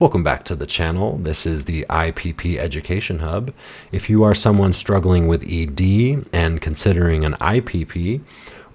Welcome back to the channel. This is the IPP Education Hub. If you are someone struggling with ED and considering an IPP,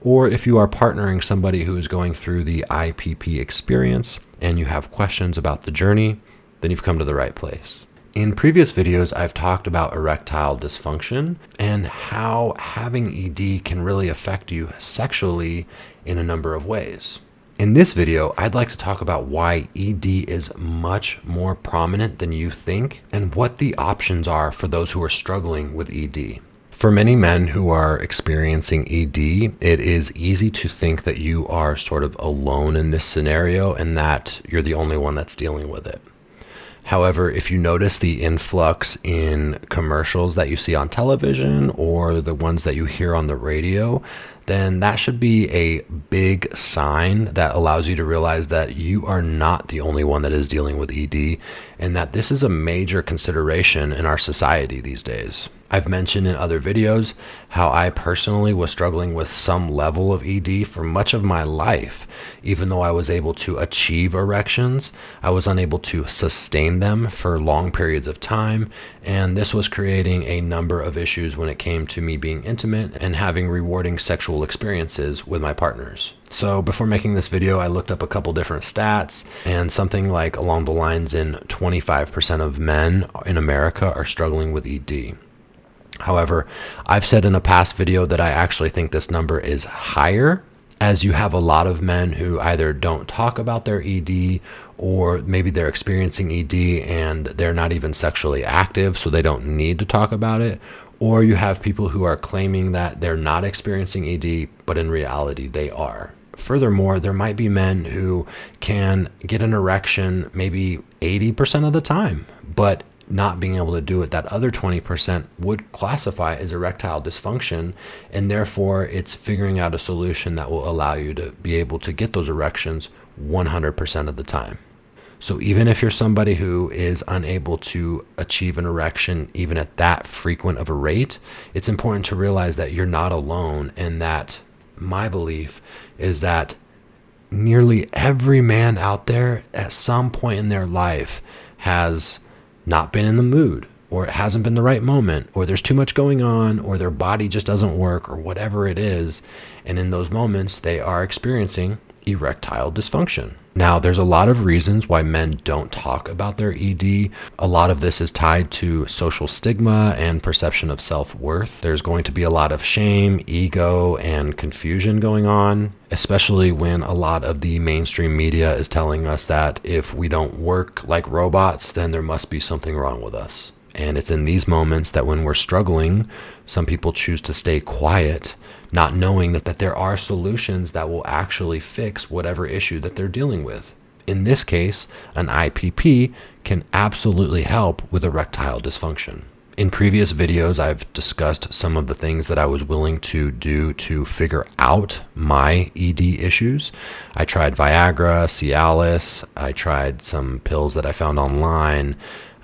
or if you are partnering somebody who is going through the IPP experience and you have questions about the journey, then you've come to the right place. In previous videos, I've talked about erectile dysfunction and how having ED can really affect you sexually in a number of ways. In this video, I'd like to talk about why ED is much more prominent than you think and what the options are for those who are struggling with ED. For many men who are experiencing ED, it is easy to think that you are sort of alone in this scenario and that you're the only one that's dealing with it. However, if you notice the influx in commercials that you see on television or the ones that you hear on the radio, then that should be a big sign that allows you to realize that you are not the only one that is dealing with ED and that this is a major consideration in our society these days. I've mentioned in other videos how I personally was struggling with some level of ED for much of my life. Even though I was able to achieve erections, I was unable to sustain them for long periods of time, and this was creating a number of issues when it came to me being intimate and having rewarding sexual experiences with my partners. So before making this video, I looked up a couple different stats, and something like along the lines in 25% of men in America are struggling with ED. However, I've said in a past video that I actually think this number is higher, as you have a lot of men who either don't talk about their ED, or maybe they're experiencing ED and they're not even sexually active, so they don't need to talk about it. Or you have people who are claiming that they're not experiencing ED, but in reality they are. Furthermore, there might be men who can get an erection maybe 80% of the time, but not being able to do it, that other 20% would classify as erectile dysfunction, and therefore it's figuring out a solution that will allow you to be able to get those erections 100% of the time. So even if you're somebody who is unable to achieve an erection even at that frequent of a rate, it's important to realize that you're not alone, and that my belief is that nearly every man out there at some point in their life has not been in the mood, or it hasn't been the right moment, or there's too much going on, or their body just doesn't work, or whatever it is. And in those moments, they are experiencing erectile dysfunction. Now, there's a lot of reasons why men don't talk about their ED. A lot of this is tied to social stigma and perception of self-worth. There's going to be a lot of shame, ego, and confusion going on, especially when a lot of the mainstream media is telling us that if we don't work like robots, then there must be something wrong with us. And it's in these moments that when we're struggling, some people choose to stay quiet, not knowing that there are solutions that will actually fix whatever issue that they're dealing with. In this case, an IPP can absolutely help with erectile dysfunction. In previous videos, I've discussed some of the things that I was willing to do to figure out my ED issues. I tried Viagra, Cialis, I tried some pills that I found online.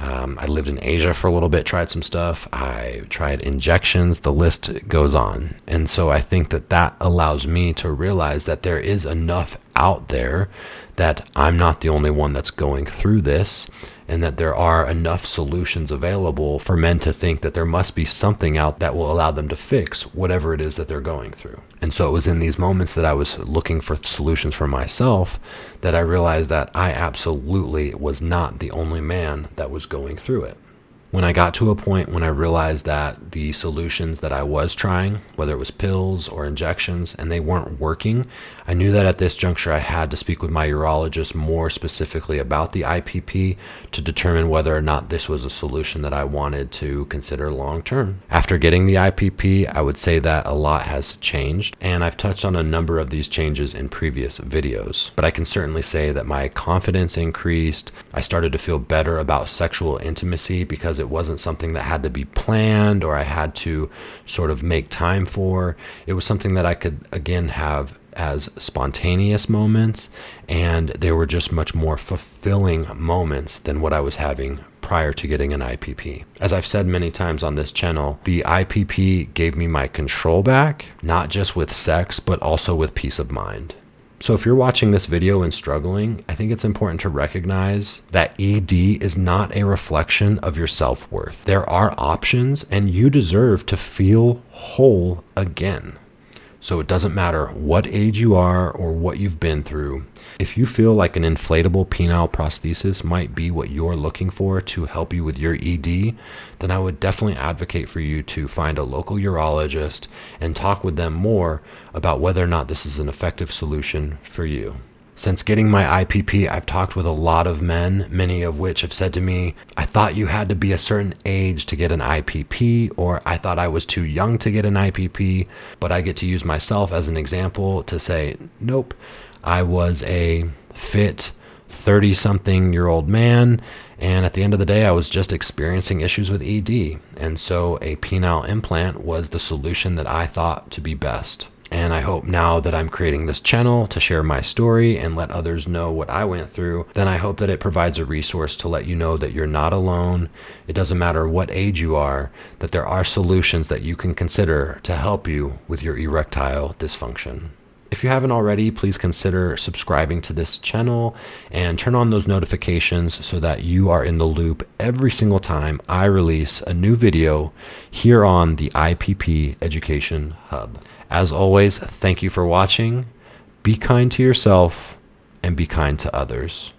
I lived in Asia for a little bit, tried some stuff. I tried injections, the list goes on. And so I think that allows me to realize that there is enough out there, that I'm not the only one that's going through this, and that there are enough solutions available for men to think that there must be something out that will allow them to fix whatever it is that they're going through. And so it was in these moments that I was looking for solutions for myself that I realized that I absolutely was not the only man that was going through it. When I got to a point when I realized that the solutions that I was trying, whether it was pills or injections, and they weren't working, I knew that at this juncture I had to speak with my urologist more specifically about the IPP to determine whether or not this was a solution that I wanted to consider long term. After getting the IPP, I would say that a lot has changed, and I've touched on a number of these changes in previous videos. But I can certainly say that my confidence increased. I started to feel better about sexual intimacy because it wasn't something that had to be planned or I had to sort of make time for. It was something that I could, again, have as spontaneous moments, and they were just much more fulfilling moments than what I was having prior to getting an IPP. As I've said many times on this channel, the IPP gave me my control back, not just with sex, but also with peace of mind. So if you're watching this video and struggling, I think it's important to recognize that ED is not a reflection of your self-worth. There are options, and you deserve to feel whole again. So it doesn't matter what age you are or what you've been through. If you feel like an inflatable penile prosthesis might be what you're looking for to help you with your ED, then I would definitely advocate for you to find a local urologist and talk with them more about whether or not this is an effective solution for you. Since getting my IPP, I've talked with a lot of men, many of which have said to me, I thought you had to be a certain age to get an IPP, or I thought I was too young to get an IPP, but I get to use myself as an example to say, nope, I was a fit 30-something-year-old man, and at the end of the day, I was just experiencing issues with ED, and so a penile implant was the solution that I thought to be best. And I hope now that I'm creating this channel to share my story and let others know what I went through, then I hope that it provides a resource to let you know that you're not alone. It doesn't matter what age you are, that there are solutions that you can consider to help you with your erectile dysfunction. If you haven't already, please consider subscribing to this channel and turn on those notifications so that you are in the loop every single time I release a new video here on the IPP Education Hub. As always, thank you for watching. Be kind to yourself and be kind to others.